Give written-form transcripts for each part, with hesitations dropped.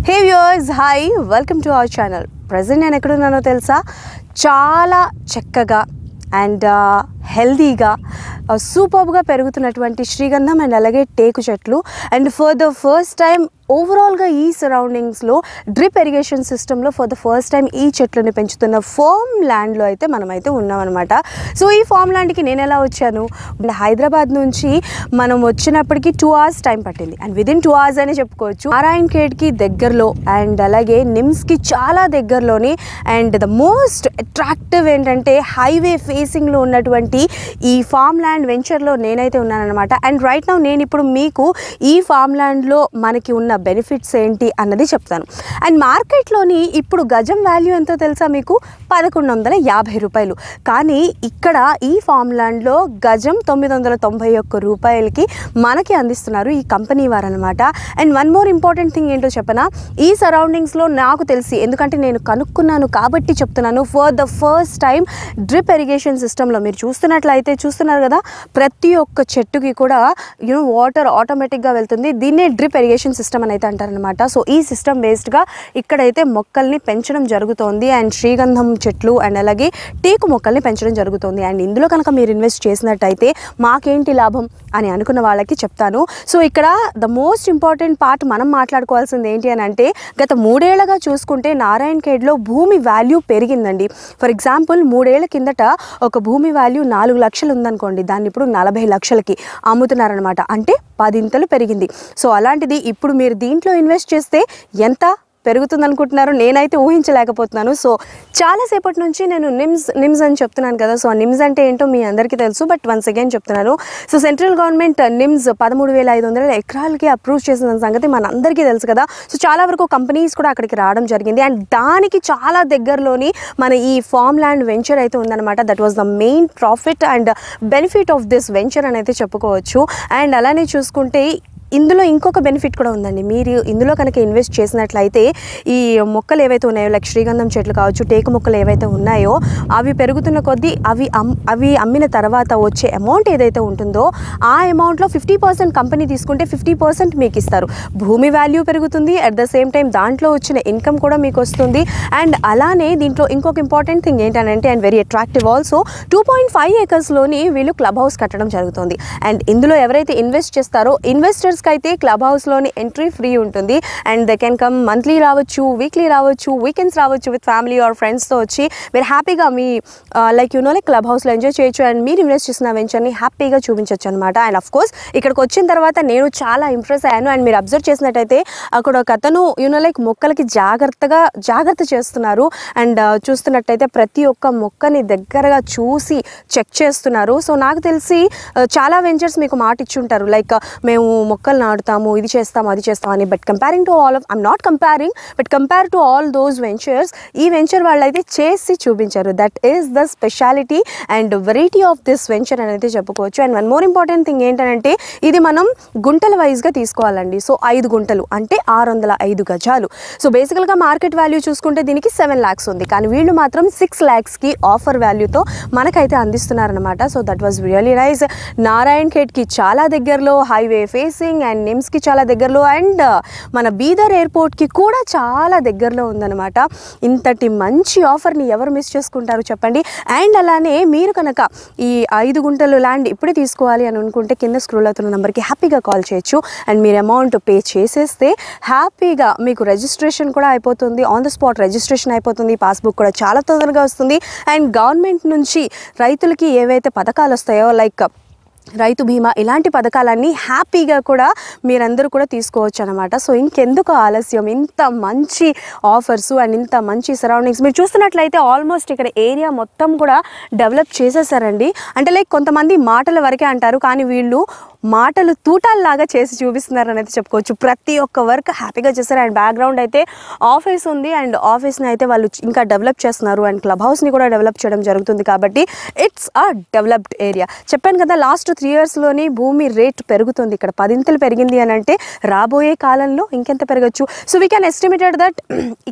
Hey viewers, hi, welcome to our channel. Present నేను ఎక్కడ ఉన్నానో తెలుసా? చాలా చక్కగా అండ్ హెల్దీగా సూపర్గా పెరుగుతున్నటువంటి శ్రీగంధం అండ్ అలాగే టేకు చెట్లు and for the first time ఓవరాల్గా ఈ సరౌండింగ్స్లో డ్రిప్ ఇరిగేషన్ సిస్టంలో ఫర్ ద ఫస్ట్ టైం ఈ చెట్లను పెంచుతున్న ఫార్మ్ ల్యాండ్లో అయితే మనమైతే ఉన్నామన్నమాట. సో ఈ ఫార్మ్ ల్యాండ్కి నేను ఎలా వచ్చాను, హైదరాబాద్ నుంచి మనం వచ్చినప్పటికీ 2 hours టైం పట్టింది అండ్ విదిన్ 2 hours అనే చెప్పుకోవచ్చు. నారాయణఖేడ్కి దగ్గరలో అండ్ అలాగే నిమ్స్కి చాలా దగ్గరలోని అండ్ ద మోస్ట్ అట్రాక్టివ్ ఏంటంటే హైవే ఫేసింగ్లో ఉన్నటువంటి ఈ ఫార్మ్ ల్యాండ్ వెంచర్లో నేనైతే ఉన్నానన్నమాట. అండ్ రైట్ నౌ నేను ఇప్పుడు మీకు ఈ ఫార్మ్ ల్యాండ్లో మనకి ఉన్న బెనిఫిట్స్ ఏంటి అన్నది చెప్తాను. అండ్ మార్కెట్లోని ఇప్పుడు గజం వాల్యూ ఎంతో తెలుసా మీకు? 1150 రూపాయలు. కానీ ఇక్కడ ఈ ఫార్మ్ ల్యాండ్లో గజం 991 రూపాయలకి మనకి అందిస్తున్నారు ఈ కంపెనీ వారు అనమాట. And one more important thing ఏంటో చెప్పనా, ఈ సరౌండింగ్స్లో నాకు తెలిసి, ఎందుకంటే నేను కనుక్కున్నాను కాబట్టి చెప్తున్నాను, for the first time drip irrigation సిస్టంలో మీరు చూస్తున్నారు కదా, ప్రతి ఒక్క చెట్టుకి కూడా వాటర్ ఆటోమేటిక్గా వెళ్తుంది. దీన్నే డ్రిప్ ఇరిగేషన్ సిస్టమ్ అని అయితే అంటారనమాట. సో ఈ సిస్టమ్ బేస్డ్గా ఇక్కడైతే మొక్కల్ని పెంచడం జరుగుతోంది అండ్ శ్రీగంధం చెట్లు అండ్ అలాగే టేకు మొక్కల్ని పెంచడం జరుగుతుంది. అండ్ ఇందులో కనుక మీరు ఇన్వెస్ట్ చేసినట్టయితే మాకేంటి లాభం అని అనుకున్న వాళ్ళకి చెప్తాను. సో ఇక్కడ ద మోస్ట్ ఇంపార్టెంట్ పార్ట్ మనం మాట్లాడుకోవాల్సింది ఏంటి అని అంటే, గత 3 ఏళ్లుగా చూసుకుంటే నారాయణఖేడ్లో భూమి వాల్యూ పెరిగిందండి. ఫర్ ఎగ్జాంపుల్ 3 ఏళ్ల కిందట ఒక భూమి వాల్యూ 4 లక్షలు ఉందనుకోండి, దాన్ని ఇప్పుడు 40 లక్షలకి అమ్ముతున్నారనమాట. అంటే 10 ఇంతలు పెరిగింది. సో అలాంటిది ఇప్పుడు మీరు దీంట్లో ఇన్వెస్ట్ చేస్తే ఎంత పెరుగుతుంది అనుకుంటున్నారు? నేనైతే ఊహించలేకపోతున్నాను. సో చాలాసేపటి నుంచి నేను నిమ్స్ అని చెప్తున్నాను కదా. సో నిమ్స్ అంటే ఏంటో మీ అందరికీ తెలుసు, బట్ వన్స్ అగైన్ చెప్తున్నాను. సో సెంట్రల్ గవర్నమెంట్ నిమ్స్ 13,500 ఎకరాలకి అప్రూవ్ చేసిన సంగతి మన అందరికీ తెలుసు కదా. సో చాలా వరకు కంపెనీస్ కూడా అక్కడికి రావడం జరిగింది అండ్ దానికి చాలా దగ్గరలోని మన ఈ ఫార్మ్ ల్యాండ్ వెంచర్ అయితే ఉందన్నమాట. That was the main profit and benefit of this venture అని అయితే చెప్పుకోవచ్చు. అండ్ అలానే చూసుకుంటే ఇందులో ఇంకొక బెనిఫిట్ కూడా ఉందండి. మీరు ఇందులో కనుక ఇన్వెస్ట్ చేసినట్లయితే ఈ మొక్కలు ఏవైతే ఉన్నాయో, లైక్ శ్రీగంధం చెట్లు కావచ్చు, టేకు మొక్కలు ఏవైతే ఉన్నాయో అవి పెరుగుతున్న కొద్దీ అవి అమ్మిన తర్వాత వచ్చే అమౌంట్ ఏదైతే ఉంటుందో ఆ అమౌంట్లో 50% కంపెనీ తీసుకుంటే 50% మీకు ఇస్తారు. భూమి వాల్యూ పెరుగుతుంది, అట్ ద సేమ్ టైం దాంట్లో వచ్చిన ఇన్కమ్ కూడా మీకు వస్తుంది. అండ్ అలానే దీంట్లో ఇంకొక ఇంపార్టెంట్ థింగ్ ఏంటంటే, అండ్ వెరీ అట్రాక్టివ్ ఆల్సో, 2.5 acresలోని వీళ్ళు క్లబ్ హౌస్ కట్టడం జరుగుతుంది. అండ్ ఇందులో ఎవరైతే ఇన్వెస్ట్ చేస్తారో ఇన్వెస్టర్స్ అయితే క్లబ్ హౌస్లోని ఎంట్రీ ఫ్రీ ఉంటుంది and they can come monthly రావచ్చు, వీక్లీ రావచ్చు, వీకెండ్స్ రావచ్చు, విత్ ఫ్యామిలీ ఆర్ ఫ్రెండ్స్తో వచ్చి మీరు హ్యాపీగా మీ లైక్ క్లబ్ హౌస్లో ఎంజాయ్ చేయొచ్చు అండ్ మీరు ఇన్వెస్ట్ చేసిన వెంచర్ని హ్యాపీగా చూపించవచ్చు అనమాట. అండ్ అఫ్ కోర్స్ ఇక్కడికి వచ్చిన తర్వాత నేను చాలా ఇంప్రెస్ అయ్యాను. అండ్ మీరు అబ్జర్వ్ చేసినట్టయితే అక్కడ ఒక అతను మొక్కలకి జాగ్రత్త చేస్తున్నారు అండ్ చూస్తున్నట్టయితే ప్రతి ఒక్క మొక్కని దగ్గరగా చూసి చెక్ చేస్తున్నారు. సో నాకు తెలిసి చాలా వెంచర్స్ మీకు మాట ఇచ్చుంటారు, లైక్ మేము మొక్కలు నాటుతాము, ఇది చేస్తాము, అది చేస్తాము అని. But comparing to I'm not comparing, but compare to all those ventures, ఈ వెంచర్ వాళ్ళు అయితే చేసి చూపించారు. That is the speciality and variety of this venture అని అయితే చెప్పుకోవచ్చు. And one more important thing ఏంటంటే, ఇది మనం గుంటల వైజ్గా తీసుకోవాలండి. సో 5 గుంటలు అంటే 605 గజాలు. సో బేసికల్గా మార్కెట్ వాల్యూ చూసుకుంటే దీనికి 7 lakhs ఉంది, కానీ వీళ్ళు మాత్రం 6 lakhsకి ఆఫర్ వాల్యూతో మనకైతే అందిస్తున్నారనమాట. So that was really nice. నారాయణఖేడ్కి చాలా దగ్గరలో, హైవే ఫేసింగ్ అండ్ నిమ్స్కి చాలా దగ్గరలో అండ్ మన బీదర్ ఎయిర్పోర్ట్కి కూడా చాలా దగ్గరలో ఉందన్నమాట. ఇంతటి మంచి ఆఫర్ని ఎవరు మిస్ చేసుకుంటారు చెప్పండి. అండ్ అలానే మీరు కనుక ఈ 5 గుంటలు ల్యాండ్ ఇప్పుడే తీసుకోవాలి అని అనుకుంటే కింద స్క్రోల్ అవుతున్న నెంబర్కి హ్యాపీగా కాల్ చేయొచ్చు అండ్ మీరు అమౌంట్ పే చేసేస్తే హ్యాపీగా మీకు రిజిస్ట్రేషన్ కూడా అయిపోతుంది, ఆన్ ద స్పాట్ రిజిస్ట్రేషన్ అయిపోతుంది, పాస్బుక్ కూడా చాలా తొందరగా వస్తుంది. అండ్ గవర్నమెంట్ నుంచి రైతులకి ఏవైతే పథకాలు వస్తాయో, లైక్ రైతు బీమా, ఇలాంటి పథకాలన్నీ హ్యాపీగా కూడా మీరందరూ కూడా తీసుకోవచ్చు అనమాట. సో ఇంకెందుకు ఆలస్యం, ఇంత మంచి ఆఫర్స్ అండ్ ఇంత మంచి సరౌండింగ్స్ మీరు చూస్తున్నట్లయితే ఆల్మోస్ట్ ఇక్కడ ఏరియా మొత్తం కూడా డెవలప్ చేసేసారండి. అంటే లైక్ కొంతమంది మాటల వరకే అంటారు, కానీ వీళ్ళు మాటలు తూటాల్లాగా చేసి చూపిస్తున్నారని అయితే చెప్పుకోవచ్చు. ప్రతి ఒక్క వర్క్ హ్యాపీగా చేస్తారు. అండ్ బ్యాక్గ్రౌండ్ అయితే ఆఫీస్ ఉంది అండ్ ఆఫీస్ని అయితే వాళ్ళు ఇంకా డెవలప్ చేస్తున్నారు అండ్ క్లబ్ హౌస్ని కూడా డెవలప్ చేయడం జరుగుతుంది. కాబట్టి ఇట్స్ అ డెవలప్డ్ ఏరియా. చెప్పాను కదా, లాస్ట్ 3 yearsలోని భూమి రేట్ పెరుగుతుంది. ఇక్కడ 10 ఇంతలు పెరిగింది అని అంటే రాబోయే కాలంలో ఇంకెంత పెరగచ్చు. So we can estimated that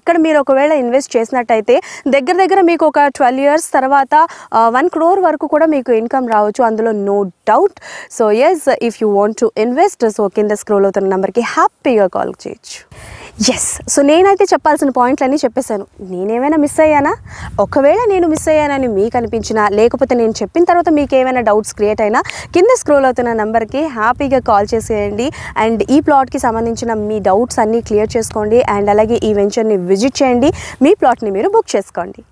ఇక్కడ మీరు ఒకవేళ ఇన్వెస్ట్ చేసినట్టయితే దగ్గర మీకు ఒక 12 years తర్వాత 1 crore వరకు కూడా మీకు ఇన్కమ్ రావచ్చు, అందులో no doubt. So yes, if you want to invest, so కింద స్క్రోల్ అవుతున్న నెంబర్కి హ్యాపీగా కాల్ చేయొచ్చు. ఎస్. సో నేనైతే చెప్పాల్సిన పాయింట్లన్నీ చెప్పేశాను. నేనేమైనా మిస్ అయ్యానా? ఒకవేళ నేను మిస్ అయ్యానని మీకు అనిపించినా, లేకపోతే నేను చెప్పిన తర్వాత మీకు ఏమైనా డౌట్స్ క్రియేట్ అయినా కింద స్క్రోల్ అవుతున్న నెంబర్కి హ్యాపీగా కాల్ చేసేయండి. అండ్ ఈ ప్లాట్కి సంబంధించిన మీ డౌట్స్ అన్నీ క్లియర్ చేసుకోండి. అండ్ అలాగే ఈ వెంచర్ని విజిట్ చేయండి, మీ ప్లాట్ని మీరు బుక్ చేసుకోండి.